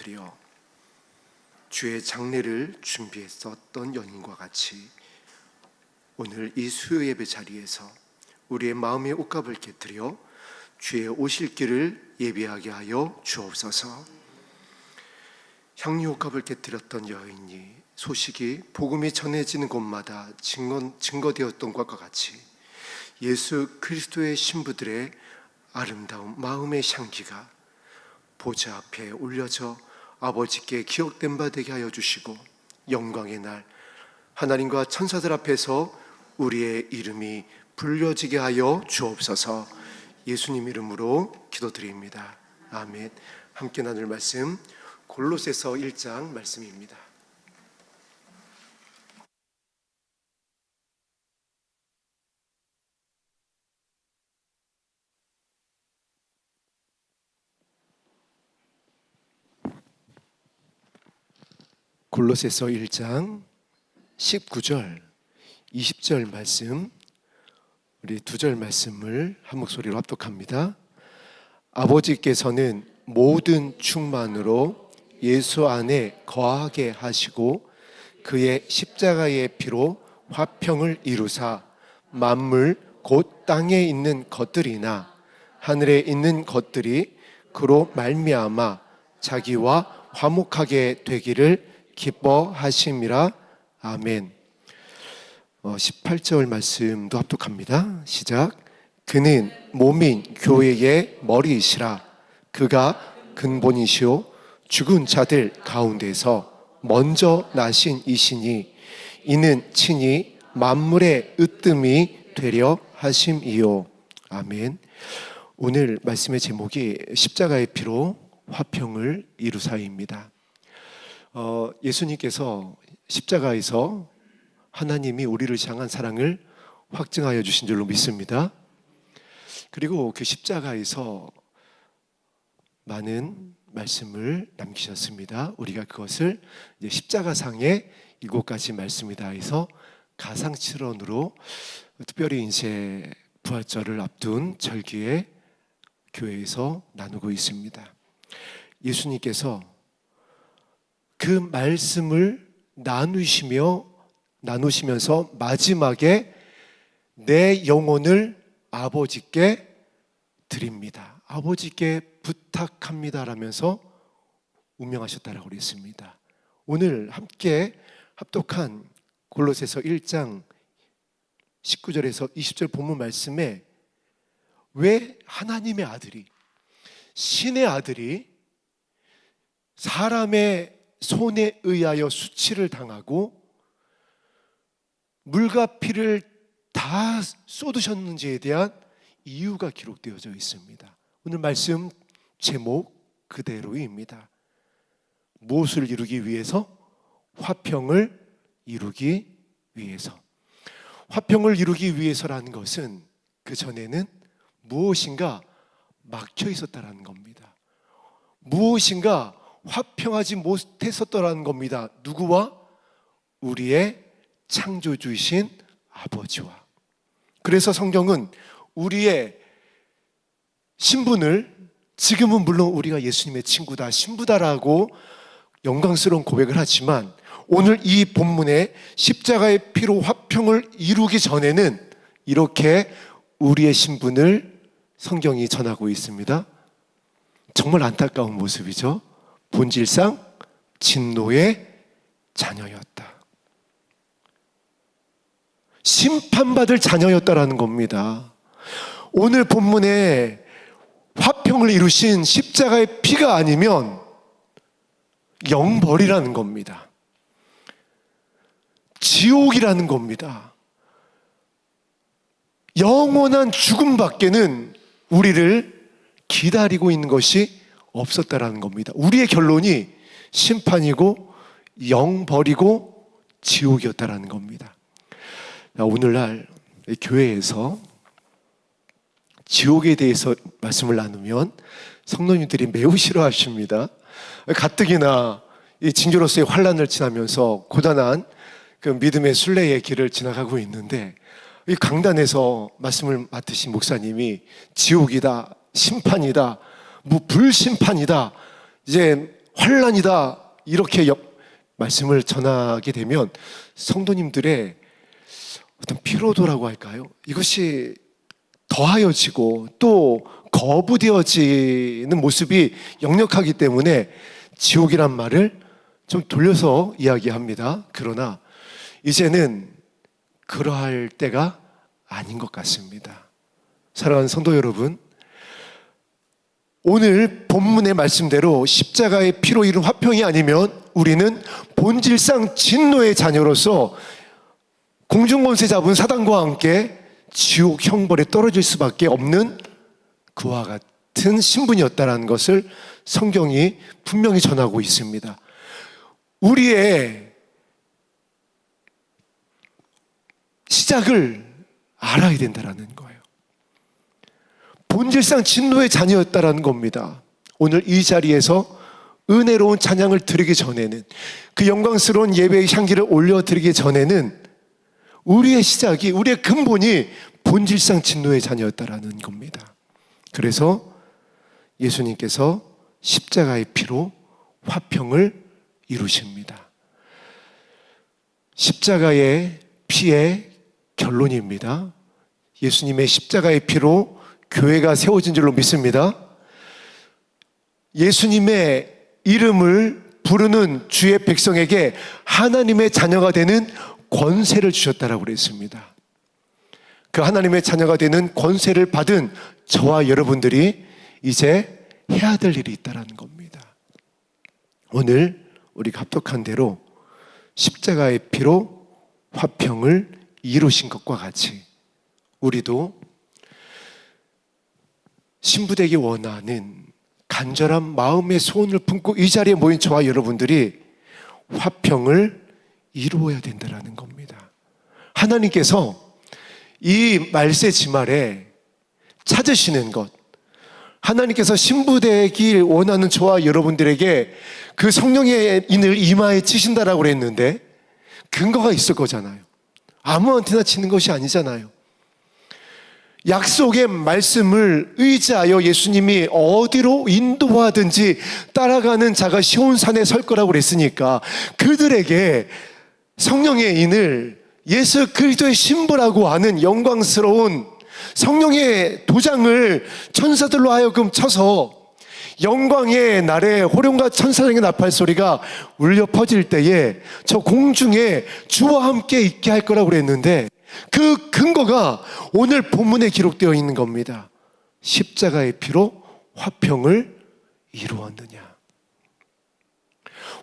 드려 주의 장례를 준비했었던 연인과 같이 오늘 이 수요 예배 자리에서 우리의 마음의 옷값을 깨뜨려 주의 오실 길을 예비하게 하여 주옵소서. 향유 옷값을 깨뜨렸던 여인이 소식이 복음이 전해지는 곳마다 증거되었던 것과 같이 예수 그리스도의 신부들의 아름다운 마음의 향기가 보좌 앞에 올려져 아버지께 기억된 바 되게 하여 주시고 영광의 날 하나님과 천사들 앞에서 우리의 이름이 불려지게 하여 주옵소서. 예수님 이름으로 기도드립니다. 아멘. 함께 나눌 말씀 골로새서 1장 말씀입니다. 골로새서 1장 19절 20절 말씀, 우리 두 절 말씀을 한 목소리로 합독합니다. 아버지께서는 모든 충만으로 예수 안에 거하게 하시고 그의 십자가의 피로 화평을 이루사 만물 곧 땅에 있는 것들이나 하늘에 있는 것들이 그로 말미암아 자기와 화목하게 되기를 기뻐하심이라. 아멘. 18절 말씀도 합독합니다. 시작. 그는 몸인 교회의 머리이시라. 그가 근본이시오 죽은 자들 가운데서 먼저 나신 이시니 이는 친히 만물의 으뜸이 되려 하심이요. 아멘. 오늘 말씀의 제목이 십자가의 피로 화평을 이루사입니다. 예수님께서 십자가에서 하나님이 우리를 향한 사랑을 확증하여 주신 줄로 믿습니다. 그리고 그 십자가에서 많은 말씀을 남기셨습니다. 우리가 그것을 이제 십자가상의 7가지 말씀이다 해서 가상칠언으로 특별히 이제 부활절을 앞둔 절기에 교회에서 나누고 있습니다. 예수님께서 그 말씀을 나누시면서 마지막에 내 영혼을 아버지께 드립니다. 아버지께 부탁합니다 라면서 운명하셨다라고 그랬습니다. 오늘 함께 합독한 골로새서 1장 19절에서 20절 본문 말씀에 왜 하나님의 아들이, 신의 아들이 사람의 손에 의하여 수치를 당하고 물과 피를 다 쏟으셨는지에 대한 이유가 기록되어져 있습니다. 오늘 말씀 제목 그대로입니다. 무엇을 이루기 위해서? 화평을 이루기 위해서. 화평을 이루기 위해서라는 것은 그 전에는 무엇인가 막혀 있었다라는 겁니다. 무엇인가 화평하지 못했었더라는 겁니다. 누구와? 우리의 창조주이신 아버지와. 그래서 성경은 우리의 신분을, 지금은 물론 우리가 예수님의 친구다, 신부다라고 영광스러운 고백을 하지만 오늘 이 본문에 십자가의 피로 화평을 이루기 전에는 이렇게 우리의 신분을 성경이 전하고 있습니다. 정말 안타까운 모습이죠. 본질상 진노의 자녀였다. 심판받을 자녀였다라는 겁니다. 오늘 본문에 화평을 이루신 십자가의 피가 아니면 영벌이라는 겁니다. 지옥이라는 겁니다. 영원한 죽음밖에는 우리를 기다리고 있는 것이 없었다라는 겁니다. 우리의 결론이 심판이고 영벌이고 지옥이었다라는 겁니다. 오늘날 교회에서 지옥에 대해서 말씀을 나누면 성도님들이 매우 싫어하십니다. 가뜩이나 이 징조로서의 환난을 지나면서 고단한 그 믿음의 순례의 길을 지나가고 있는데 이 강단에서 말씀을 맡으신 목사님이 지옥이다, 심판이다, 불심판이다, 이제 환난이다 이렇게 말씀을 전하게 되면 성도님들의 어떤 피로도라고 할까요? 이것이 더하여지고 또 거부되어지는 모습이 역력하기 때문에 지옥이란 말을 좀 돌려서 이야기합니다. 그러나 이제는 그러할 때가 아닌 것 같습니다. 사랑하는 성도 여러분, 오늘 본문의 말씀대로 십자가의 피로 이룬 화평이 아니면 우리는 본질상 진노의 자녀로서 공중권세 잡은 사단과 함께 지옥 형벌에 떨어질 수밖에 없는 그와 같은 신분이었다는 것을 성경이 분명히 전하고 있습니다. 우리의 시작을 알아야 된다는 거예요. 본질상 진노의 자녀였다는 겁니다. 오늘 이 자리에서 은혜로운 찬양을 드리기 전에는, 그 영광스러운 예배의 향기를 올려드리기 전에는 우리의 시작이, 우리의 근본이 본질상 진노의 자녀였다는 겁니다. 그래서 예수님께서 십자가의 피로 화평을 이루십니다. 십자가의 피의 결론입니다. 예수님의 십자가의 피로 교회가 세워진 줄로 믿습니다. 예수님의 이름을 부르는 주의 백성에게 하나님의 자녀가 되는 권세를 주셨다라고 그랬습니다. 그 하나님의 자녀가 되는 권세를 받은 저와 여러분들이 이제 해야 될 일이 있다는 겁니다. 오늘 우리가 합독한 대로 십자가의 피로 화평을 이루신 것과 같이 우리도 신부되기 원하는 간절한 마음의 소원을 품고 이 자리에 모인 저와 여러분들이 화평을 이루어야 된다는 겁니다. 하나님께서 이 말세 지말에 찾으시는 것, 하나님께서 신부되길 원하는 저와 여러분들에게 그 성령의 인을 이마에 치신다라고 그랬는데 근거가 있을 거잖아요. 아무한테나 치는 것이 아니잖아요. 약속의 말씀을 의지하여 예수님이 어디로 인도하든지 따라가는 자가 시온산에 설 거라고 그랬으니까 그들에게 성령의 인을 예수 그리스도의 신부라고 하는 영광스러운 성령의 도장을 천사들로 하여금 쳐서 영광의 날에 호령과 천사장의 나팔 소리가 울려 퍼질 때에 저 공중에 주와 함께 있게 할 거라고 그랬는데 그 근거가 오늘 본문에 기록되어 있는 겁니다. 십자가의 피로 화평을 이루었느냐.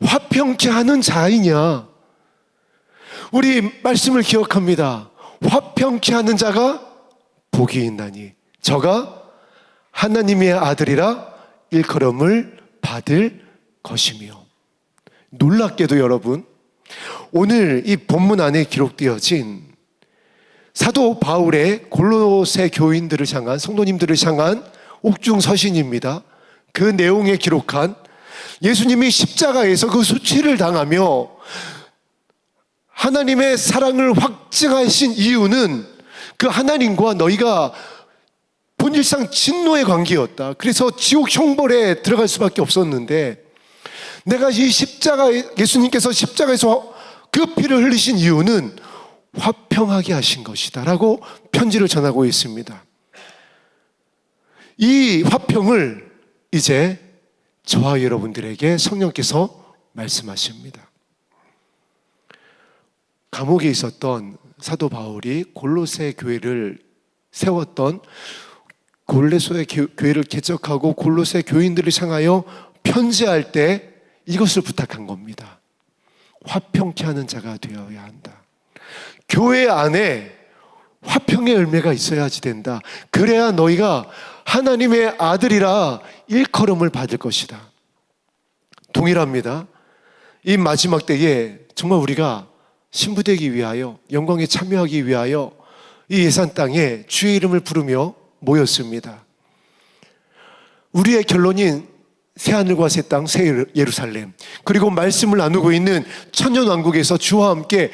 화평케 하는 자이냐. 우리 말씀을 기억합니다. 화평케 하는 자가 복이 있나니 저가 하나님의 아들이라 일컬음을 받을 것이며. 놀랍게도 여러분, 오늘 이 본문 안에 기록되어진 사도 바울의 골로새 교인들을 향한, 성도님들을 향한 옥중 서신입니다. 그 내용에 기록한 예수님이 십자가에서 그 수치를 당하며 하나님의 사랑을 확증하신 이유는 그 하나님과 너희가 본질상 진노의 관계였다. 그래서 지옥 형벌에 들어갈 수밖에 없었는데 내가 이 예수님께서 십자가에서 그 피를 흘리신 이유는 화평하게 하신 것이다 라고 편지를 전하고 있습니다. 이 화평을 이제 저와 여러분들에게 성령께서 말씀하십니다. 감옥에 있었던 사도 바울이 골로새 교회를 세웠던, 골로새 교회를 개척하고 골로새 교인들을 향하여 편지할 때 이것을 부탁한 겁니다. 화평케 하는 자가 되어야 한다. 교회 안에 화평의 열매가 있어야지 된다. 그래야 너희가 하나님의 아들이라 일컬음을 받을 것이다. 동일합니다. 이 마지막 때에 정말 우리가 신부되기 위하여, 영광에 참여하기 위하여 이 예산 땅에 주의 이름을 부르며 모였습니다. 우리의 결론인 새하늘과 새 땅, 새 예루살렘, 그리고 말씀을 나누고 있는 천년왕국에서 주와 함께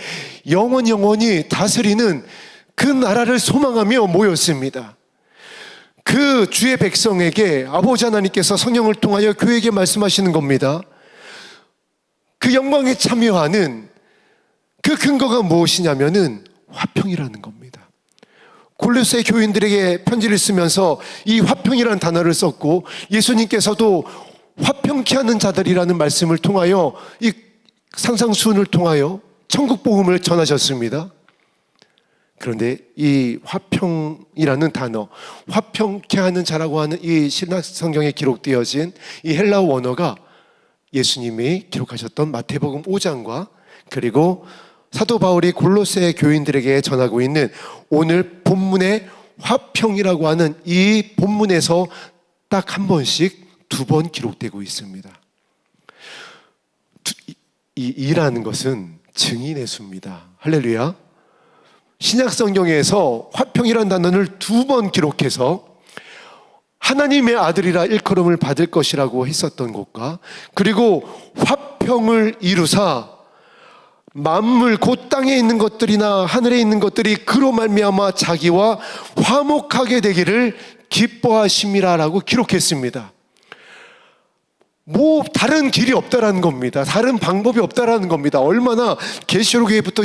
영원히 다스리는 그 나라를 소망하며 모였습니다. 그 주의 백성에게 아버지 하나님께서 성령을 통하여 교회에게 말씀하시는 겁니다. 그 영광에 참여하는 그 근거가 무엇이냐면은 화평이라는 겁니다. 골로새 교인들에게 편지를 쓰면서 이 화평이라는 단어를 썼고, 예수님께서도 화평케 하는 자들이라는 말씀을 통하여, 이 산상수훈을 통하여 천국 복음을 전하셨습니다. 그런데 이 화평이라는 단어, 화평케 하는 자라고 하는 이 신약 성경에 기록되어진 이 헬라어 원어가 예수님이 기록하셨던 마태복음 5장과 그리고 사도 바울이 골로새 교인들에게 전하고 있는 오늘 본문의 화평이라고 하는 이 본문에서 딱 한 번씩 2번 기록되고 있습니다. 이라는 것은 증인의 수입니다. 할렐루야. 신약 성경에서 화평이라는 단어를 2번 기록해서 하나님의 아들이라 일컬음을 받을 것이라고 했었던 것과, 그리고 화평을 이루사 만물 곧 땅에 있는 것들이나 하늘에 있는 것들이 그로 말미암아 자기와 화목하게 되기를 기뻐하심이라라고 기록했습니다. 다른 길이 없다라는 겁니다. 다른 방법이 없다라는 겁니다. 얼마나 계시록에부터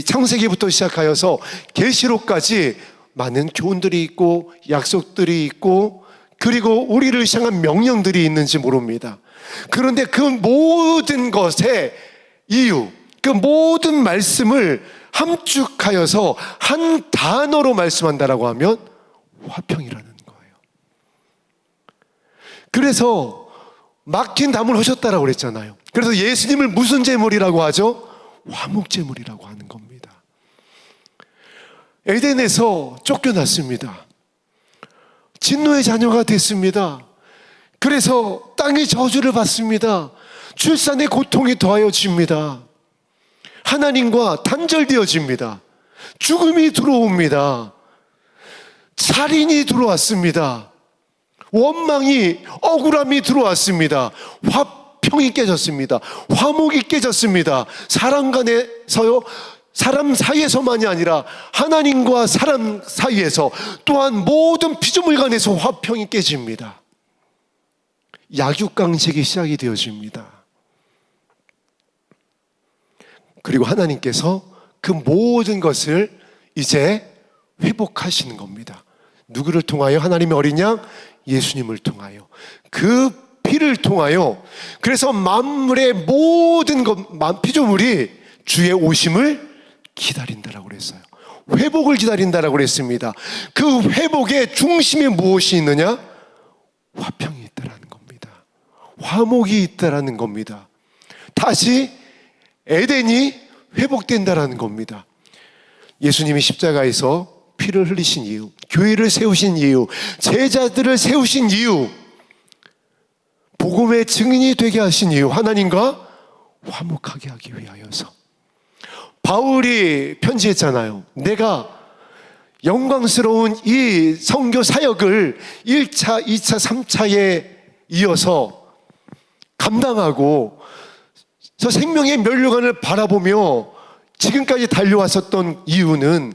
창세기부터 시작하여서 계시록까지 많은 교훈들이 있고 약속들이 있고 그리고 우리를 향한 명령들이 있는지 모릅니다. 그런데 그 모든 것의 이유, 그 모든 말씀을 함축하여서 한 단어로 말씀한다라고 하면 화평이라는 거예요. 그래서 막힌 담을 하셨다라고 그랬잖아요. 그래서 예수님을 무슨 제물이라고 하죠? 화목제물이라고 하는 겁니다. 에덴에서 쫓겨났습니다. 진노의 자녀가 됐습니다. 그래서 땅이 저주를 받습니다. 출산의 고통이 더하여집니다. 하나님과 단절되어집니다. 죽음이 들어옵니다. 살인이 들어왔습니다. 원망이, 억울함이 들어왔습니다. 화평이 깨졌습니다. 화목이 깨졌습니다. 사람 간에서요, 사람 사이에서만이 아니라 하나님과 사람 사이에서, 또한 모든 피조물 간에서 화평이 깨집니다. 약육강식이 시작이 되어집니다. 그리고 하나님께서 그 모든 것을 이제 회복하시는 겁니다. 누구를 통하여? 하나님의 어린 양 예수님을 통하여, 그 피를 통하여. 그래서 만물의 모든 피조물이 주의 오심을 기다린다라고 그랬어요. 회복을 기다린다라고 그랬습니다. 그 회복의 중심에 무엇이 있느냐? 화평이 있다라는 겁니다. 화목이 있다라는 겁니다. 다시 에덴이 회복된다라는 겁니다. 예수님이 십자가에서 피를 흘리신 이유, 교회를 세우신 이유, 제자들을 세우신 이유, 복음의 증인이 되게 하신 이유, 하나님과 화목하게 하기 위하여서. 바울이 편지했잖아요. 내가 영광스러운 이 선교 사역을 1차, 2차, 3차에 이어서 감당하고 저 생명의 면류관을 바라보며 지금까지 달려왔었던 이유는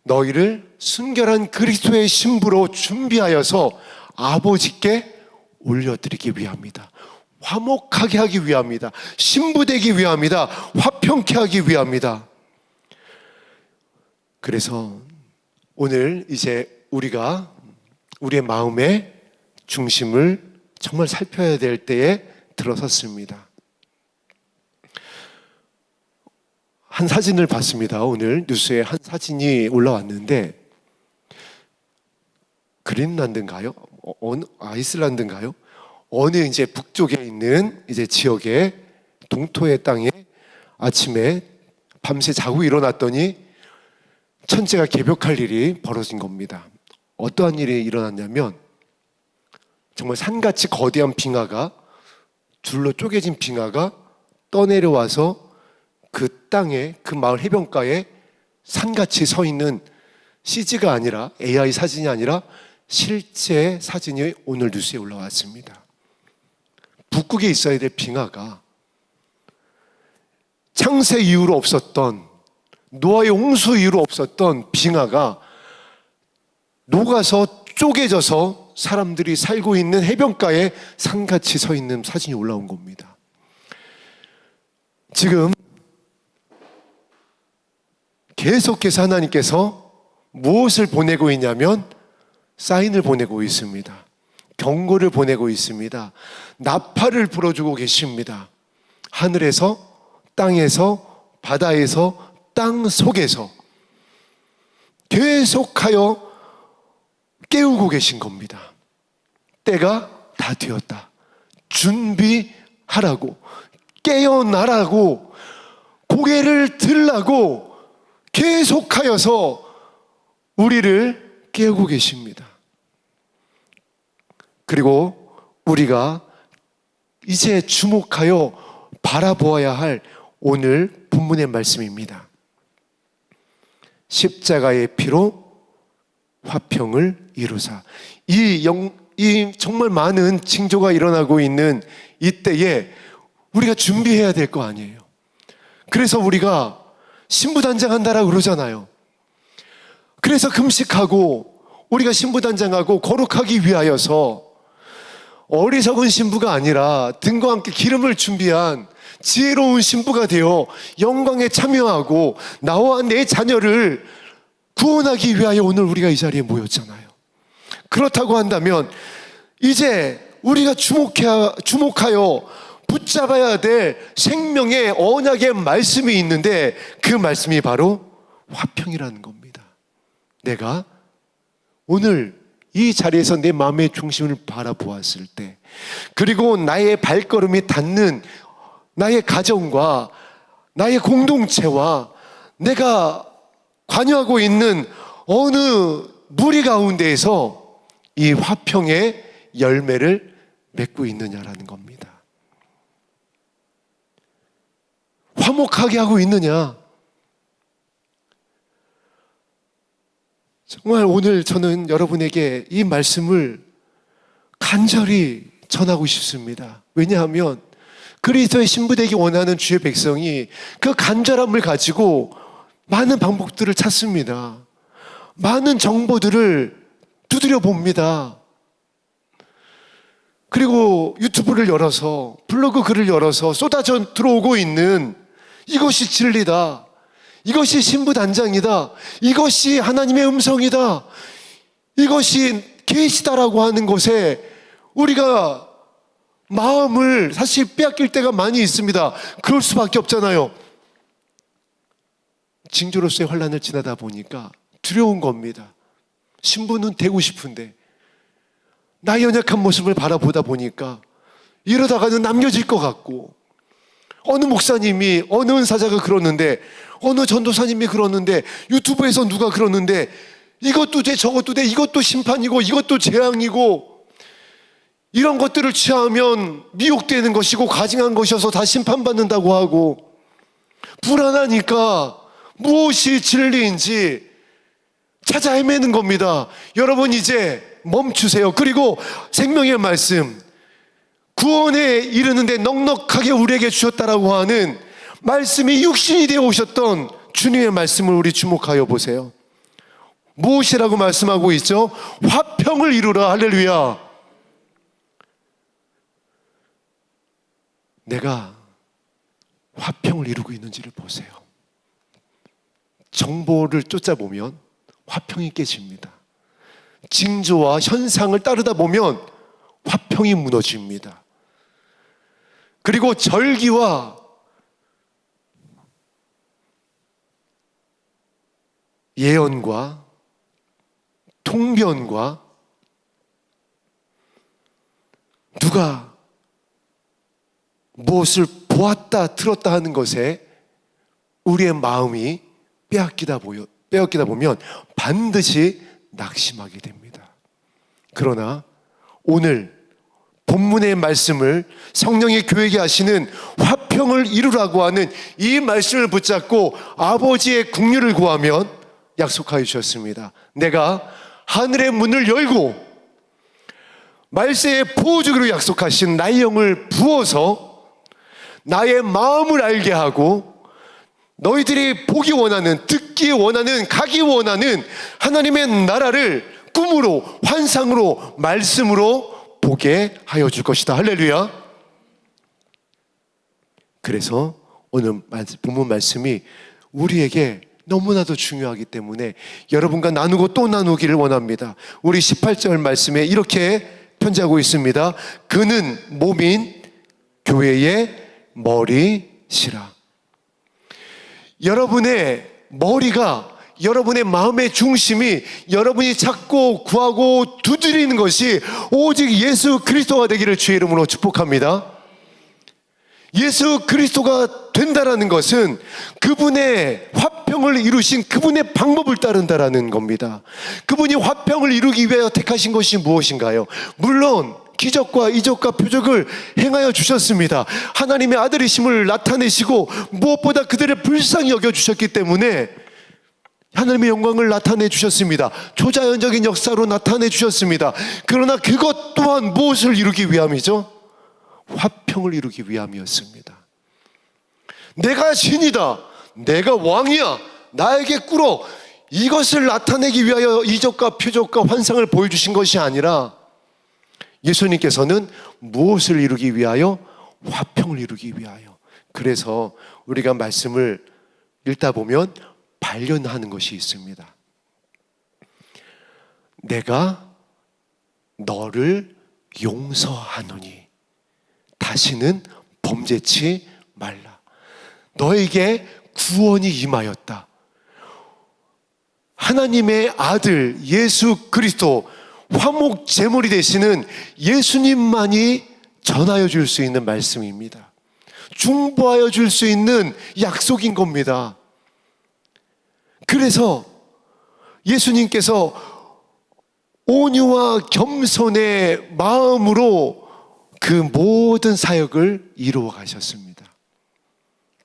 너희를 순결한 그리스도의 신부로 준비하여서 아버지께 올려드리기 위함이다. 화목하게 하기 위함이다. 신부되기 위함이다. 화평케 하기 위함이다. 그래서 오늘 이제 우리가 우리의 마음의 중심을 정말 살펴야 될 때에 들어섰습니다. 한 사진을 봤습니다. 오늘 뉴스에 한 사진이 올라왔는데, 그린란드인가요? 아이슬란드인가요? 어느 이제 북쪽에 있는 이제 지역의 동토의 땅에 아침에 밤새 자고 일어났더니 천체가 개벽할 일이 벌어진 겁니다. 어떠한 일이 일어났냐면, 정말 산같이 거대한 빙하가, 둘로 쪼개진 빙하가 떠내려와서 그 땅에, 그 마을 해변가에 산같이 서 있는, CG가 아니라, AI 사진이 아니라 실제 사진이 오늘 뉴스에 올라왔습니다. 북극에 있어야 될 빙하가 창세 이후로 없었던, 노아의 홍수 이후로 없었던 빙하가 녹아서 쪼개져서 사람들이 살고 있는 해변가에 산같이 서 있는 사진이 올라온 겁니다. 지금 계속해서 하나님께서 무엇을 보내고 있냐면 사인을 보내고 있습니다. 경고를 보내고 있습니다. 나팔을 불어주고 계십니다. 하늘에서, 땅에서, 바다에서, 땅 속에서 계속하여 깨우고 계신 겁니다. 때가 다 되었다. 준비하라고, 깨어나라고, 고개를 들라고 계속하여서 우리를 깨우고 계십니다. 그리고 우리가 이제 주목하여 바라보아야 할 오늘 본문의 말씀입니다. 십자가의 피로 화평을 이루사. 이 정말 많은 징조가 일어나고 있는 이때에 우리가 준비해야 될 거 아니에요. 그래서 우리가 신부단장한다라고 그러잖아요. 그래서 금식하고 우리가 신부단장하고 거룩하기 위하여서 어리석은 신부가 아니라 등과 함께 기름을 준비한 지혜로운 신부가 되어 영광에 참여하고 나와 내 자녀를 구원하기 위하여 오늘 우리가 이 자리에 모였잖아요. 그렇다고 한다면 이제 우리가 주목하여 붙잡아야 될 생명의 언약의 말씀이 있는데 그 말씀이 바로 화평이라는 겁니다. 내가 오늘 이 자리에서 내 마음의 중심을 바라보았을 때, 그리고 나의 발걸음이 닿는 나의 가정과 나의 공동체와 내가 관여하고 있는 어느 무리 가운데에서 이 화평의 열매를 맺고 있느냐라는 겁니다. 화목하게 하고 있느냐? 정말 오늘 저는 여러분에게 이 말씀을 간절히 전하고 싶습니다. 왜냐하면 그리스도의 신부되기 원하는 주의 백성이 그 간절함을 가지고 많은 방법들을 찾습니다. 많은 정보들을 두드려 봅니다. 그리고 유튜브를 열어서, 블로그 글을 열어서 쏟아져 들어오고 있는 이것이 진리다, 이것이 신부단장이다, 이것이 하나님의 음성이다, 이것이 계시다라고 하는 것에 우리가 마음을 사실 빼앗길 때가 많이 있습니다. 그럴 수밖에 없잖아요. 징조로서의 환난을 지나다 보니까 두려운 겁니다. 신부는 되고 싶은데 나의 연약한 모습을 바라보다 보니까 이러다가는 남겨질 것 같고, 어느 목사님이, 어느 은사자가 그러는데, 어느 전도사님이 그러는데, 유튜브에서 누가 그러는데, 이것도 돼, 저것도 돼, 이것도 심판이고 이것도 재앙이고, 이런 것들을 취하면 미혹되는 것이고 가증한 것이어서 다 심판받는다고 하고, 불안하니까 무엇이 진리인지 찾아 헤매는 겁니다. 여러분 이제 멈추세요. 그리고 생명의 말씀, 구원에 이르는데 넉넉하게 우리에게 주셨다라고 하는 말씀이 육신이 되어 오셨던 주님의 말씀을 우리 주목하여 보세요. 무엇이라고 말씀하고 있죠? 화평을 이루라. 할렐루야. 내가 화평을 이루고 있는지를 보세요. 정보를 쫓아보면 화평이 깨집니다. 징조와 현상을 따르다 보면 화평이 무너집니다. 그리고 절기와 예언과 통변과 누가 무엇을 보았다 들었다 하는 것에 우리의 마음이 빼앗기다 보면 반드시 낙심하게 됩니다. 그러나 오늘 본문의 말씀을, 성령이 교회에게 하시는 화평을 이루라고 하는 이 말씀을 붙잡고 아버지의 긍휼을 구하면 약속하여 주셨습니다. 내가 하늘의 문을 열고 말세의 보호주기로 약속하신 나의 영을 부어서 나의 마음을 알게 하고, 너희들이 보기 원하는, 듣기 원하는, 가기 원하는 하나님의 나라를 꿈으로, 환상으로, 말씀으로 보게 하여 줄 것이다. 할렐루야. 그래서 오늘 본문 말씀이 우리에게 너무나도 중요하기 때문에 여러분과 나누고 또 나누기를 원합니다. 우리 18절 말씀에 이렇게 편지하고 있습니다. 그는 몸인 교회의 머리시라. 여러분의 머리가, 여러분의 마음의 중심이, 여러분이 찾고 구하고 두드리는 것이 오직 예수 그리스도가 되기를 주의 이름으로 축복합니다. 예수 그리스도가 된다라는 것은 그분의 화평을 이루신 그분의 방법을 따른다라는 겁니다. 그분이 화평을 이루기 위하여 택하신 것이 무엇인가요? 물론 기적과 이적과 표적을 행하여 주셨습니다. 하나님의 아들이심을 나타내시고 무엇보다 그들을 불쌍히 여겨주셨기 때문에 하나님의 영광을 나타내 주셨습니다. 초자연적인 역사로 나타내 주셨습니다. 그러나 그것 또한 무엇을 이루기 위함이죠? 화평을 이루기 위함이었습니다. 내가 신이다, 내가 왕이야, 나에게 꿇어, 이것을 나타내기 위하여 이적과 표적과 환상을 보여주신 것이 아니라 예수님께서는 무엇을 이루기 위하여? 화평을 이루기 위하여. 그래서 우리가 말씀을 읽다 보면 발견하는 것이 있습니다. 내가 너를 용서하노니 다시는 범죄치 말라. 너에게 구원이 임하였다. 하나님의 아들 예수 그리스도, 화목 제물이 되시는 예수님만이 전하여 줄 수 있는 말씀입니다. 중보하여 줄 수 있는 약속인 겁니다. 그래서 예수님께서 온유와 겸손의 마음으로 그 모든 사역을 이루어 가셨습니다.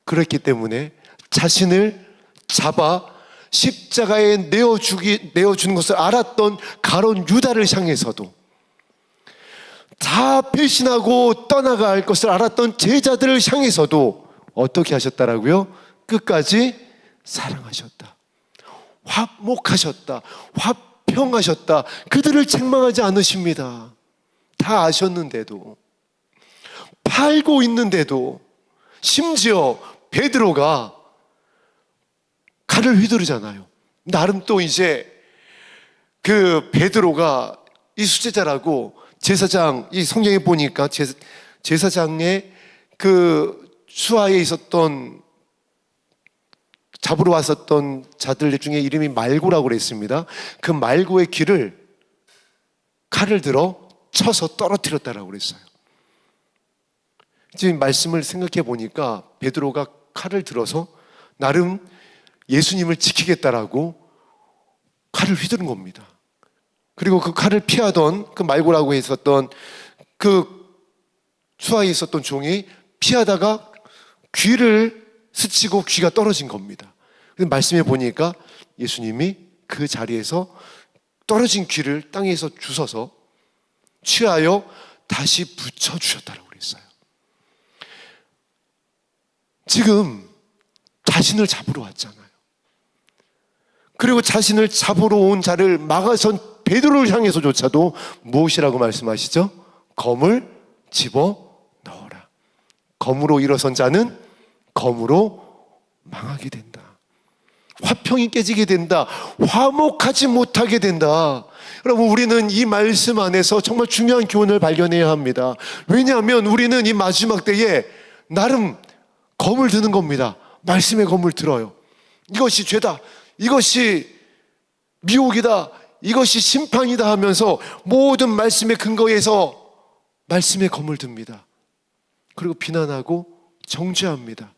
그렇기 때문에 자신을 잡아 십자가에 내어주는 것을 알았던 가룟 유다를 향해서도, 다 배신하고 떠나갈 것을 알았던 제자들을 향해서도 어떻게 하셨다라고요? 끝까지 사랑하셨다, 화목하셨다, 화평하셨다. 그들을 책망하지 않으십니다. 다 아셨는데도, 팔고 있는데도, 심지어 베드로가 칼을 휘두르잖아요. 나름 또 이제 그 베드로가 이 수제자라고 제사장, 이 성경에 보니까 제사장의 그 수하에 있었던, 잡으러 왔었던 자들 중에 이름이 말고라고 그랬습니다. 그 말고의 귀를 칼을 들어 쳐서 떨어뜨렸다라고 그랬어요. 지금 말씀을 생각해 보니까 베드로가 칼을 들어서 나름 예수님을 지키겠다라고 칼을 휘두른 겁니다. 그리고 그 칼을 피하던 그 말고라고 했었던 그 수하에 있었던 종이 피하다가 귀를 스치고 귀가 떨어진 겁니다. 근데 말씀해 보니까 예수님이 그 자리에서 떨어진 귀를 땅에서 주워서 취하여 다시 붙여주셨다고 그랬어요. 지금 자신을 잡으러 왔잖아요. 그리고 자신을 잡으러 온 자를 막아선 베드로를 향해서조차도 무엇이라고 말씀하시죠? 검을 집어 넣어라. 검으로 일어선 자는 검으로 망하게 된다. 화평이 깨지게 된다. 화목하지 못하게 된다. 여러분, 우리는 이 말씀 안에서 정말 중요한 교훈을 발견해야 합니다. 왜냐하면 우리는 이 마지막 때에 나름 검을 드는 겁니다. 말씀의 검을 들어요. 이것이 죄다, 이것이 미혹이다, 이것이 심판이다 하면서 모든 말씀의 근거에서 말씀의 검을 듭니다. 그리고 비난하고 정죄합니다.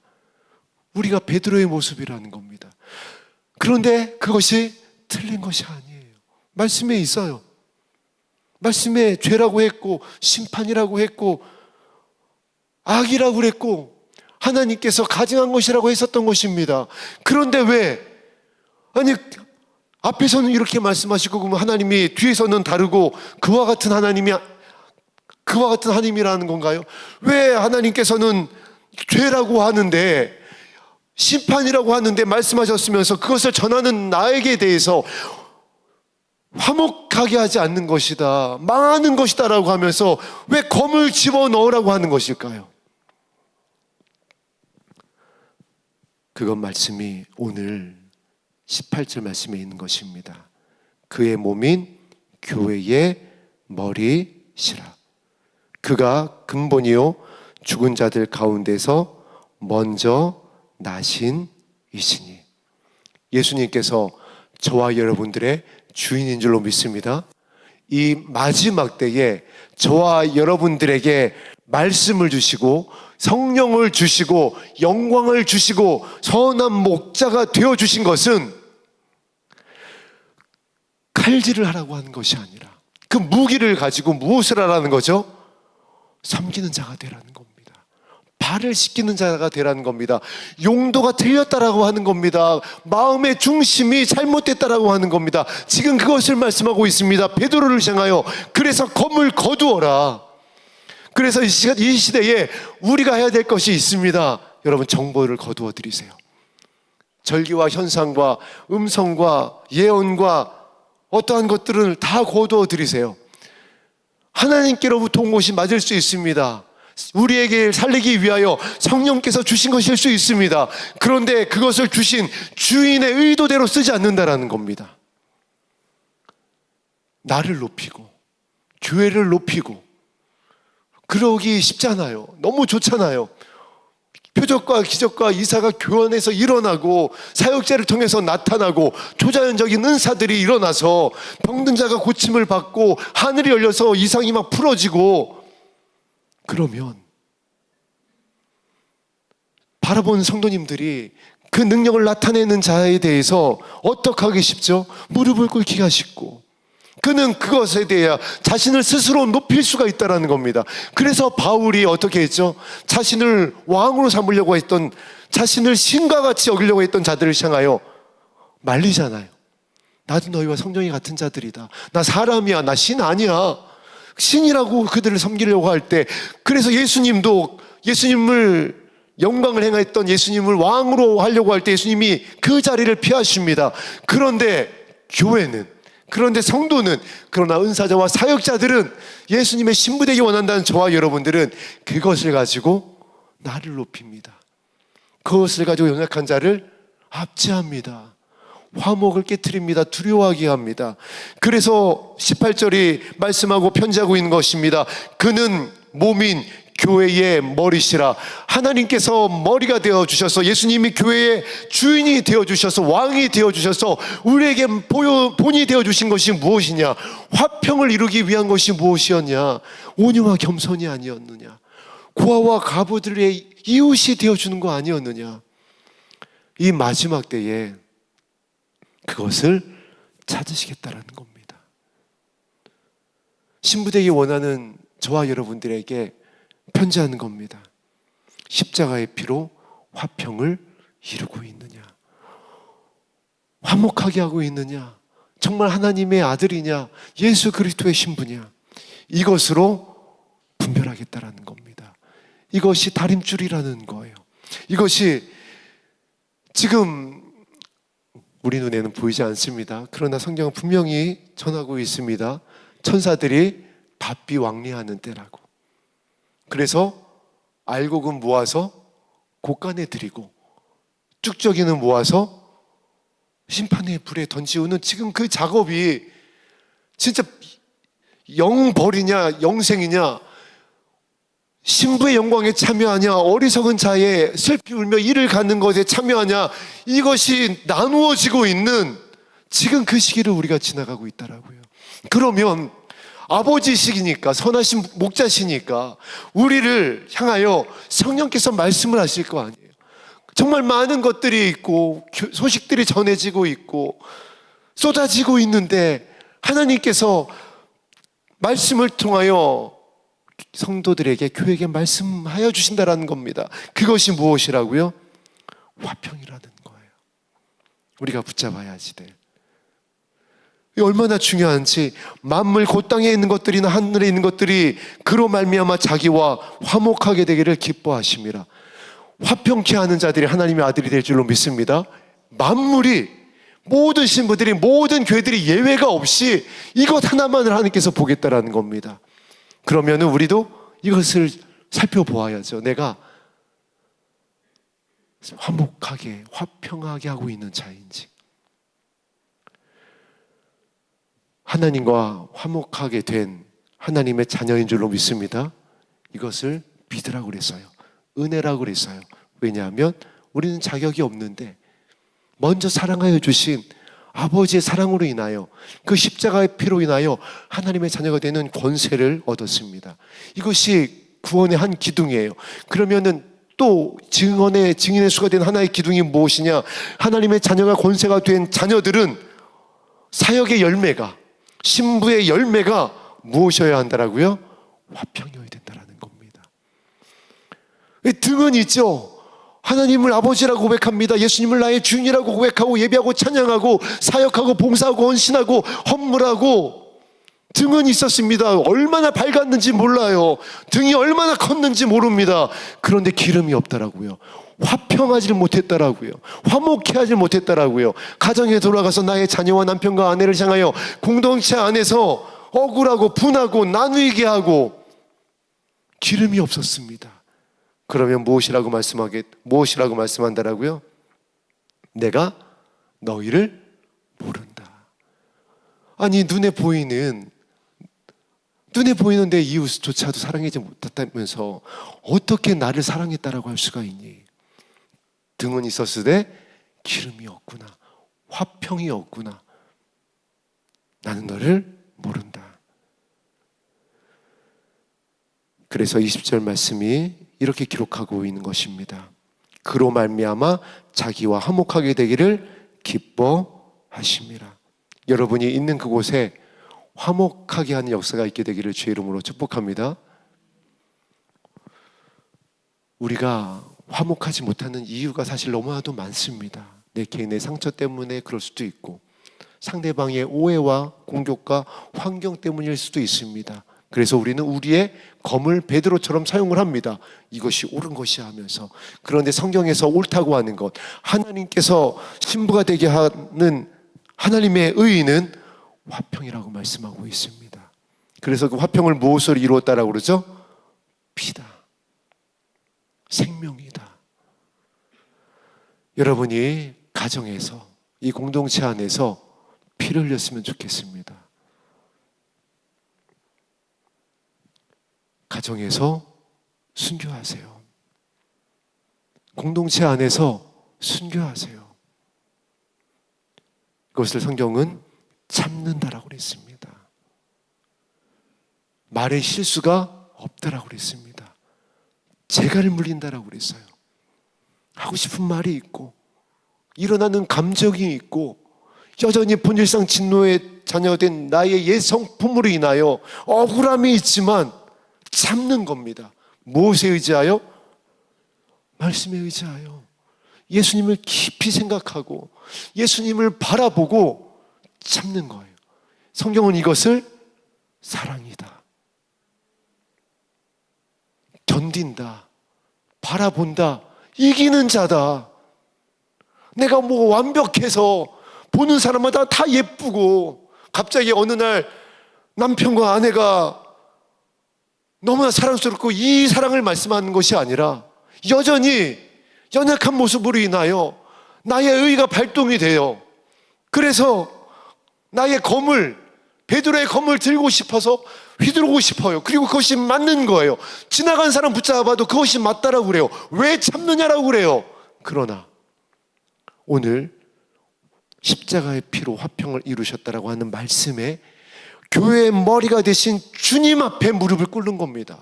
우리가 베드로의 모습이라는 겁니다. 그런데 그것이 틀린 것이 아니에요. 말씀에 있어요. 말씀에 죄라고 했고 심판이라고 했고 악이라고 그랬고 하나님께서 가증한 것이라고 했었던 것입니다. 그런데 왜? 아니, 앞에서는 이렇게 말씀하시고 그러면 하나님이 뒤에서는 다르고 그와 같은 하나님이라는 건가요? 왜 하나님께서는 죄라고 하는데, 심판이라고 하는데 말씀하셨으면서 그것을 전하는 나에게 대해서 화목하게 하지 않는 것이다, 망하는 것이다 라고 하면서 왜 검을 집어넣으라고 하는 것일까요? 그것 말씀이 오늘 18절 말씀에 있는 것입니다. 그의 몸인 교회의 머리시라. 그가 근본이요 죽은 자들 가운데서 먼저 나신 이시니. 예수님께서 저와 여러분들의 주인인 줄로 믿습니다. 이 마지막 때에 저와 여러분들에게 말씀을 주시고 성령을 주시고 영광을 주시고 선한 목자가 되어주신 것은 칼질을 하라고 하는 것이 아니라 그 무기를 가지고 무엇을 하라는 거죠? 섬기는 자가 되라는 겁니다. 발을 씻기는 자가 되라는 겁니다. 용도가 틀렸다라고 하는 겁니다. 마음의 중심이 잘못됐다라고 하는 겁니다. 지금 그것을 말씀하고 있습니다. 베드로를 향하여 그래서 검을 거두어라. 그래서 이 시대에 우리가 해야 될 것이 있습니다. 여러분, 정보를 거두어 드리세요. 절기와 현상과 음성과 예언과 어떠한 것들을 다 거두어 드리세요. 하나님께로부터 온 것이 맞을 수 있습니다. 우리에게 살리기 위하여 성령께서 주신 것일 수 있습니다. 그런데 그것을 주신 주인의 의도대로 쓰지 않는다라는 겁니다. 나를 높이고 교회를 높이고 그러기 쉽잖아요. 너무 좋잖아요. 표적과 기적과 이사가 교환해서 일어나고 사역자를 통해서 나타나고 초자연적인 은사들이 일어나서 병든 자가 고침을 받고 하늘이 열려서 이상이 막 풀어지고, 그러면 바라본 성도님들이 그 능력을 나타내는 자에 대해서 어떻게 하기 쉽죠? 무릎을 꿇기가 쉽고, 그는 그것에 대해 자신을 스스로 높일 수가 있다는 겁니다. 그래서 바울이 어떻게 했죠? 자신을 왕으로 삼으려고 했던, 자신을 신과 같이 여기려고 했던 자들을 향하여 말리잖아요. 나도 너희와 성령이 같은 자들이다. 나 사람이야. 나 신 아니야. 신이라고 그들을 섬기려고 할 때, 그래서 예수님도 예수님을 영광을 행했던 예수님을 왕으로 하려고 할 때 예수님이 그 자리를 피하십니다. 그런데 교회는, 그런데 성도는, 그러나 은사자와 사역자들은, 예수님의 신부되기 원한다는 저와 여러분들은 그것을 가지고 나를 높입니다. 그것을 가지고 연약한 자를 압제합니다. 화목을 깨트립니다. 두려워하게 합니다. 그래서 18절이 말씀하고 편지하고 있는 것입니다. 그는 몸인 교회의 머리시라. 하나님께서 머리가 되어주셔서, 예수님이 교회의 주인이 되어주셔서, 왕이 되어주셔서 우리에게 본이 되어주신 것이 무엇이냐? 화평을 이루기 위한 것이 무엇이었냐? 온유와 겸손이 아니었느냐? 고아와 과부들의 이웃이 되어주는 거 아니었느냐? 이 마지막 때에 그것을 찾으시겠다라는 겁니다. 신부되기 원하는 저와 여러분들에게 편지하는 겁니다. 십자가의 피로 화평을 이루고 있느냐? 화목하게 하고 있느냐? 정말 하나님의 아들이냐? 예수 그리스도의 신부냐? 이것으로 분별하겠다라는 겁니다. 이것이 다림줄이라는 거예요. 이것이 지금 우리 눈에는 보이지 않습니다. 그러나 성경은 분명히 전하고 있습니다. 천사들이 바삐 왕래하는 때라고. 그래서 알곡은 모아서 곳간에 드리고 쭉저기는 모아서 심판의 불에 던지우는, 지금 그 작업이 진짜 영벌이냐 영생이냐, 신부의 영광에 참여하냐, 어리석은 자의 슬피 울며 이를 갖는 것에 참여하냐, 이것이 나누어지고 있는 지금 그 시기를 우리가 지나가고 있다라고요. 그러면 아버지시기니까, 선하신 목자시니까 우리를 향하여 성령께서 말씀을 하실 거 아니에요. 정말 많은 것들이 있고 소식들이 전해지고 있고 쏟아지고 있는데, 하나님께서 말씀을 통하여 성도들에게, 교회에게 말씀하여 주신다라는 겁니다. 그것이 무엇이라고요? 화평이라는 거예요. 우리가 붙잡아야지 돼. 얼마나 중요한지, 만물 곧 땅에 있는 것들이나 하늘에 있는 것들이 그로 말미암아 자기와 화목하게 되기를 기뻐하심이라. 화평케 하는 자들이 하나님의 아들이 될 줄로 믿습니다. 만물이, 모든 신부들이, 모든 교회들이 예외가 없이 이것 하나만을 하나님께서 보겠다라는 겁니다. 그러면은 우리도 이것을 살펴보아야죠. 내가 화목하게, 화평하게 하고 있는 자인지, 하나님과 화목하게 된 하나님의 자녀인 줄로 믿습니다. 이것을 믿으라고 그랬어요. 은혜라고 그랬어요. 왜냐하면 우리는 자격이 없는데 먼저 사랑하여 주신 아버지의 사랑으로 인하여, 그 십자가의 피로 인하여 하나님의 자녀가 되는 권세를 얻었습니다. 이것이 구원의 한 기둥이에요. 그러면은 또 증인의 수가 된 하나의 기둥이 무엇이냐? 하나님의 자녀가 권세가 된 자녀들은 사역의 열매가, 신부의 열매가 무엇이어야 한다라고요? 화평이어야 된다라는 겁니다. 등은 있죠. 하나님을 아버지라고 고백합니다. 예수님을 나의 주인이라고 고백하고 예배하고 찬양하고 사역하고 봉사하고 헌신하고 헌물하고 등은 있었습니다. 얼마나 밝았는지 몰라요. 등이 얼마나 컸는지 모릅니다. 그런데 기름이 없더라고요. 화평하지 못했더라고요. 화목해 하지 못했더라고요. 가정에 돌아가서 나의 자녀와 남편과 아내를 향하여 공동체 안에서 억울하고 분하고 나누게 하고 기름이 없었습니다. 그러면 무엇이라고 말씀한다라고요? 내가 너희를 모른다. 아니, 눈에 보이는 내 이웃조차도 사랑하지 못했다면서 어떻게 나를 사랑했다라고 할 수가 있니? 등은 있었으되 기름이 없구나. 화평이 없구나. 나는 너를 모른다. 그래서 20절 말씀이 이렇게 기록하고 있는 것입니다. 그로 말미암아 자기와 화목하게 되기를 기뻐하심이라. 여러분이 있는 그곳에 화목하게 하는 역사가 있게 되기를 주의 이름으로 축복합니다. 우리가 화목하지 못하는 이유가 사실 너무나도 많습니다. 내 개인의 상처 때문에 그럴 수도 있고, 상대방의 오해와 공격과 환경 때문일 수도 있습니다. 그래서 우리는 우리의 검을 베드로처럼 사용을 합니다. 이것이 옳은 것이 하면서. 그런데 성경에서 옳다고 하는 것, 하나님께서 신부가 되게 하는 하나님의 의의는 화평이라고 말씀하고 있습니다. 그래서 그 화평을 무엇으로 이루었다라고 그러죠? 피다. 생명이다. 여러분이 가정에서, 이 공동체 안에서 피를 흘렸으면 좋겠습니다. 가정에서 순교하세요. 공동체 안에서 순교하세요. 그것을 성경은 참는다라고 그랬습니다. 말에 실수가 없다라고 그랬습니다. 재갈을 물린다라고 그랬어요. 하고 싶은 말이 있고, 일어나는 감정이 있고, 여전히 본질상 진노의 자녀된 나의 옛 성품으로 인하여 억울함이 있지만 참는 겁니다. 무엇에 의지하여? 말씀에 의지하여 예수님을 깊이 생각하고 예수님을 바라보고 참는 거예요. 성경은 이것을 사랑이다, 견딘다, 바라본다, 이기는 자다. 내가 뭐 완벽해서 보는 사람마다 다 예쁘고 갑자기 어느 날 남편과 아내가 너무나 사랑스럽고 이 사랑을 말씀하는 것이 아니라 여전히 연약한 모습으로 인하여 나의 의의가 발동이 돼요. 그래서 나의 검을, 베드로의 검을 들고 싶어서 휘두르고 싶어요. 그리고 그것이 맞는 거예요. 지나간 사람 붙잡아도 그것이 맞다라고 그래요. 왜 참느냐라고 그래요. 그러나 오늘 십자가의 피로 화평을 이루셨다라고 하는 말씀에 교회의 머리가 되신 주님 앞에 무릎을 꿇는 겁니다.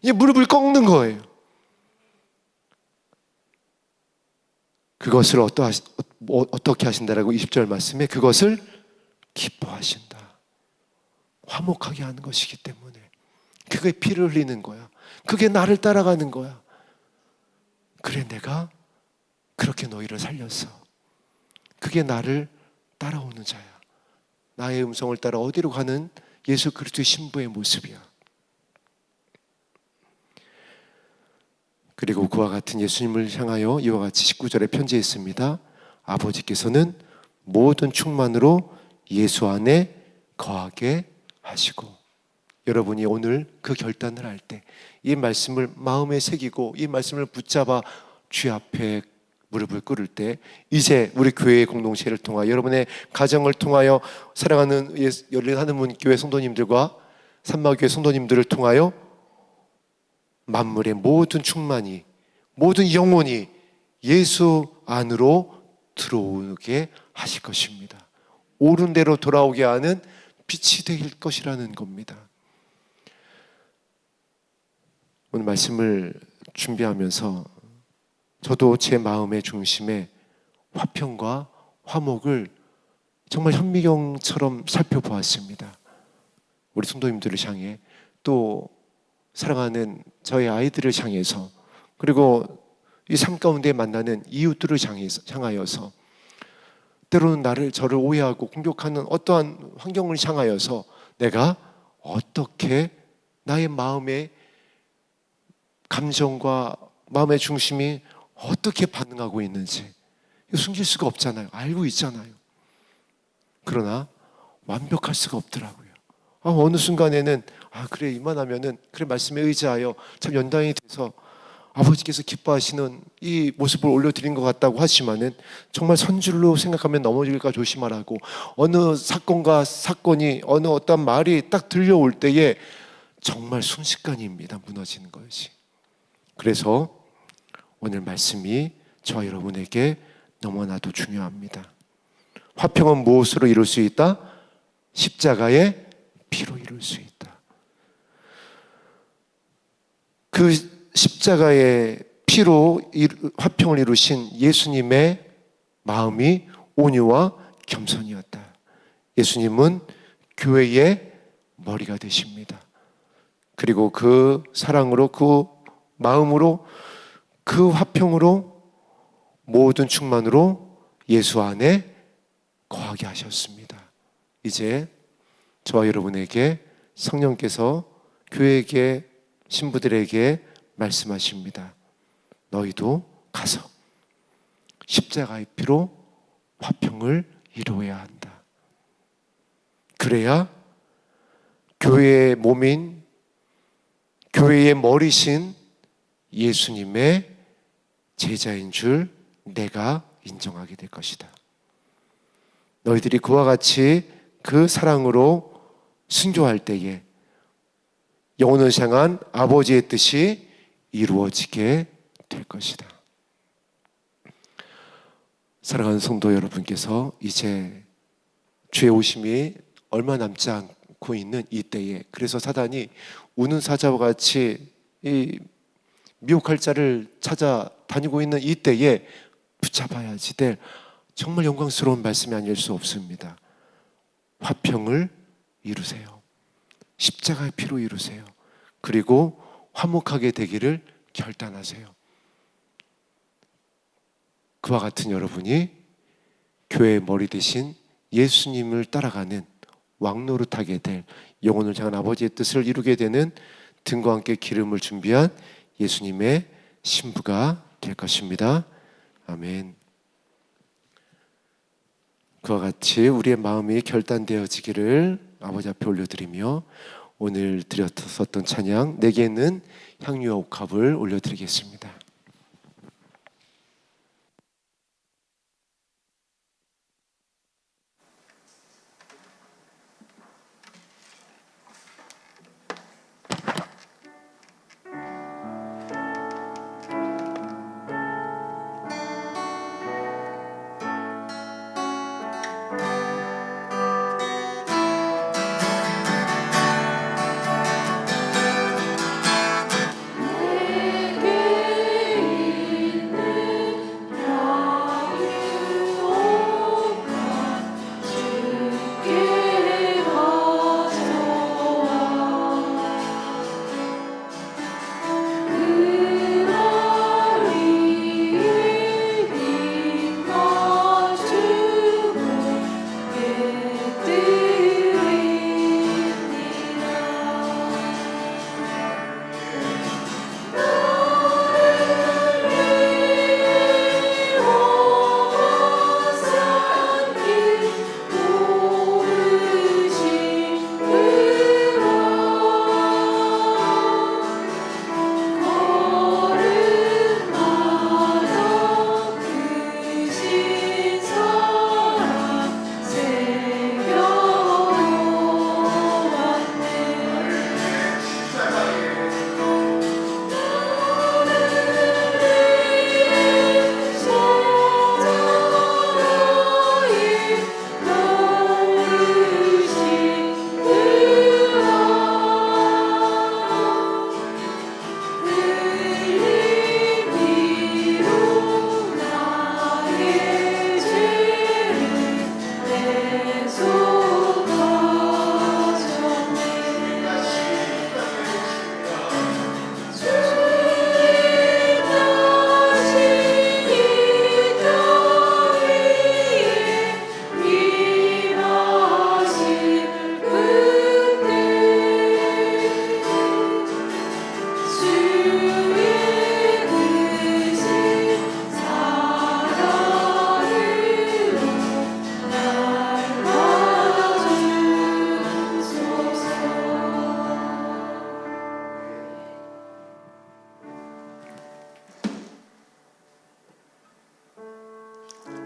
이 무릎을 꺾는 거예요. 그것을 어떻게 하신다라고 20절 말씀에 그것을 기뻐하신다. 화목하게 하는 것이기 때문에. 그게 피를 흘리는 거야. 그게 나를 따라가는 거야. 그래, 내가 그렇게 너희를 살렸어. 그게 나를 따라오는 자야. 나의 음성을 따라 어디로 가는 예수 그리스도의 신부의 모습이야. 그리고 그와 같은 예수님을 향하여 이와 같이 19절에 편지했습니다. 아버지께서는 모든 충만으로 예수 안에 거하게 하시고. 여러분이 오늘 그 결단을 할 때 이 말씀을 마음에 새기고 이 말씀을 붙잡아 주 앞에 무릎을 꿇을 때 이제 우리 교회의 공동체를 통하여 여러분의 가정을 통하여 사랑하는 열린 하늘문 교회 성도님들과 산마교회 성도님들을 통하여 만물의 모든 충만이 모든 영혼이 예수 안으로 들어오게 하실 것입니다. 옳은 대로 돌아오게 하는 빛이 될 것이라는 겁니다. 오늘 말씀을 준비하면서 저도 제 마음의 중심에 화평과 화목을 정말 현미경처럼 살펴보았습니다. 우리 성도님들을 향해, 또 사랑하는 저의 아이들을 향해서, 그리고 이 삶 가운데 만나는 이웃들을 향하여서, 때로는 저를 오해하고 공격하는 어떠한 환경을 향하여서 내가 어떻게 나의 마음의 감정과 마음의 중심이 어떻게 반응하고 있는지 이거 숨길 수가 없잖아요. 알고 있잖아요. 그러나 완벽할 수가 없더라고요. 어느 순간에는 그래, 이만하면은 그래, 말씀에 의지하여 참 연단이 돼서 아버지께서 기뻐하시는 이 모습을 올려드린 것 같다고 하지만은 정말 선줄로 생각하면 넘어질까 조심하라고, 어느 사건과 사건이, 어느 어떤 말이 딱 들려올 때에 정말 순식간입니다. 무너지는 것이. 그래서 오늘 말씀이 저와 여러분에게 너무나도 중요합니다. 화평은 무엇으로 이룰 수 있다? 십자가의 피로 이룰 수 있다. 그 십자가의 피로 화평을 이루신 예수님의 마음이 온유와 겸손이었다. 예수님은 교회의 머리가 되십니다. 그리고 그 사랑으로, 그 마음으로, 그 화평으로, 모든 충만으로 예수 안에 거하게 하셨습니다. 이제 저와 여러분에게 성령께서 교회에게, 신부들에게 말씀하십니다. 너희도 가서 십자가의 피로 화평을 이루어야 한다. 그래야 교회의 몸인, 교회의 머리신 예수님의 제자인 줄 내가 인정하게 될 것이다. 너희들이 그와 같이 그 사랑으로 순교할 때에 영혼을 향한 아버지의 뜻이 이루어지게 될 것이다. 사랑하는 성도 여러분께서 이제 주의 오심이 얼마 남지 않고 있는 이 때에, 그래서 사단이 우는 사자와 같이 이 미혹할 자를 찾아다니고 있는 이 때에 붙잡아야지 될 정말 영광스러운 말씀이 아닐 수 없습니다. 화평을 이루세요. 십자가의 피로 이루세요. 그리고 화목하게 되기를 결단하세요. 그와 같은 여러분이 교회의 머리 대신 예수님을 따라가는 왕노릇하게 될, 영혼을 향한 아버지의 뜻을 이루게 되는 등과 함께 기름을 준비한 예수님의 신부가 될 것입니다. 아멘. 그와 같이 우리의 마음이 결단되어지기를 아버지 앞에 올려드리며, 오늘 드렸었던 찬양 내게는 향유와 옥합을 올려드리겠습니다.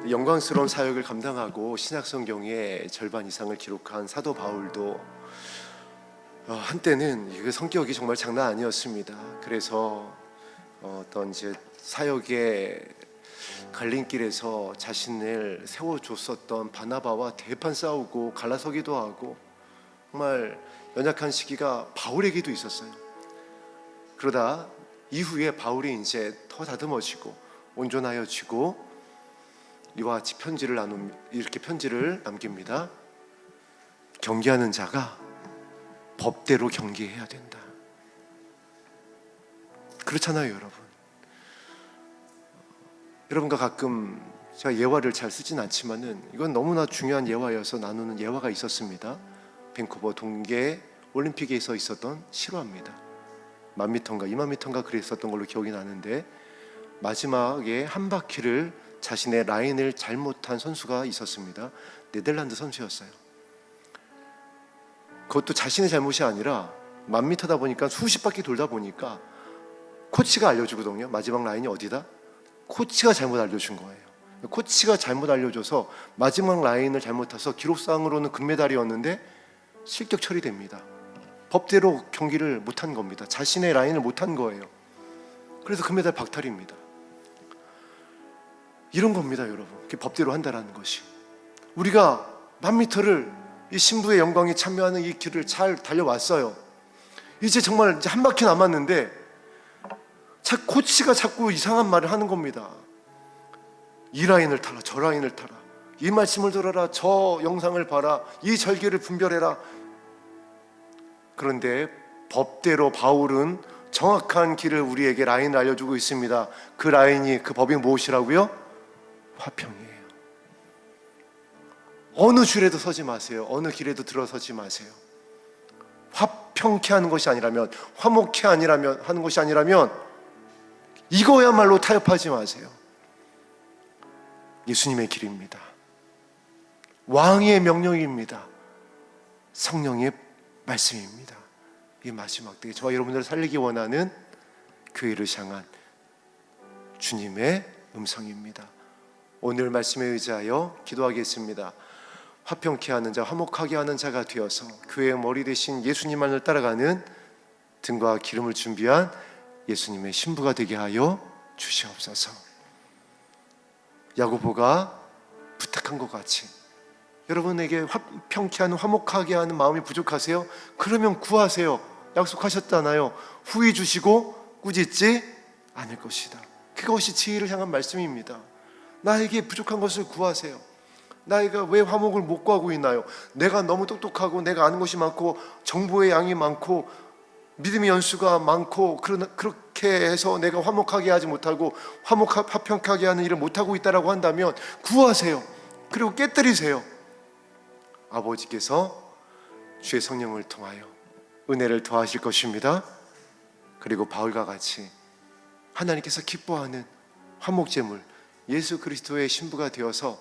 영광스러운 사역을 감당하고 신약성경의 절반 이상을 기록한 사도 바울도 한때는 그 성격이 정말 장난 아니었습니다. 그래서 어떤 이제 사역의 갈림길에서 자신을 세워줬었던 바나바와 대판 싸우고 갈라서기도 하고 정말 연약한 시기가 바울에게도 있었어요. 그러다 이후에 바울이 이제 더 다듬어지고 온전하여지고 이와 같이 이렇게 편지를 남깁니다. 경계하는 자가 법대로 경계해야 된다. 그렇잖아요, 여러분. 여러분과 가끔 제가 예화를 잘 쓰진 않지만은 이건 너무나 중요한 예화여서 나누는 예화가 있었습니다. 밴쿠버 동계 올림픽에서 있었던 실화입니다. 1000m인가 2000m인가 그랬었던 걸로 기억이 나는데, 마지막에 한 바퀴를 자신의 라인을 잘못한 선수가 있었습니다. 네덜란드 선수였어요. 그것도 자신의 잘못이 아니라 1000m다 보니까 수십 바퀴 돌다 보니까 코치가 알려주거든요. 마지막 라인이 어디다? 코치가 잘못 알려준 거예요. 코치가 잘못 알려줘서 마지막 라인을 잘못 타서 기록상으로는 금메달이었는데 실격 처리됩니다. 법대로 경기를 못한 겁니다. 자신의 라인을 못한 거예요. 그래서 금메달 박탈입니다. 이런 겁니다, 여러분. 법대로 한다라는 것이. 우리가 1000m를 이 신부의 영광에 참여하는 이 길을 잘 달려왔어요. 이제 정말 한 바퀴 남았는데 코치가 자꾸 이상한 말을 하는 겁니다. 이 라인을 타라, 저 라인을 타라, 이 말씀을 들어라, 저 영상을 봐라, 이 절개를 분별해라. 그런데 법대로 바울은 정확한 길을 우리에게 라인을 알려주고 있습니다. 그 라인이, 그 법이 무엇이라고요? 화평이에요. 어느 줄에도 서지 마세요. 어느 길에도 들어서지 마세요. 화평케 하는 것이 아니라면, 화목케 하는 것이 아니라면 이거야말로 타협하지 마세요. 예수님의 길입니다. 왕의 명령입니다. 성령의 말씀입니다. 이 마지막 때에 저와 여러분들을 살리기 원하는 교회를 향한 주님의 음성입니다. 오늘 말씀에 의지하여 기도하겠습니다. 화평케 하는 자, 화목하게 하는 자가 되어서 교회의 머리 대신 예수님만을 따라가는 등과 기름을 준비한 예수님의 신부가 되게 하여 주시옵소서. 야고보가 부탁한 것 같이 여러분에게 화평케 하는, 화목하게 하는 마음이 부족하세요? 그러면 구하세요. 약속하셨잖아요. 후히 주시고 꾸짖지 않을 것이다. 그것이 지혜를 향한 말씀입니다. 나에게 부족한 것을 구하세요. 나이가 왜 화목을 못 구하고 있나요? 내가 너무 똑똑하고 내가 아는 것이 많고 정보의 양이 많고 믿음의 연수가 많고 그렇게 해서 내가 화목하게 하지 못하고 화평하게 하는 일을 못하고 있다라고 한다면 구하세요. 그리고 깨뜨리세요. 아버지께서 주의 성령을 통하여 은혜를 더하실 것입니다. 그리고 바울과 같이 하나님께서 기뻐하는 화목제물 예수 그리스도의 신부가 되어서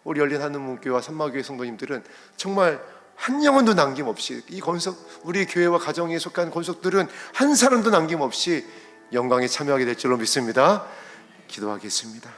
우리 열린 하늘문교회와 산마교회 성도님들은 정말 한 영혼도 남김없이 이 권속, 우리 교회와 가정에 속한 권속들은 한 사람도 남김없이 영광에 참여하게 될 줄로 믿습니다. 기도하겠습니다.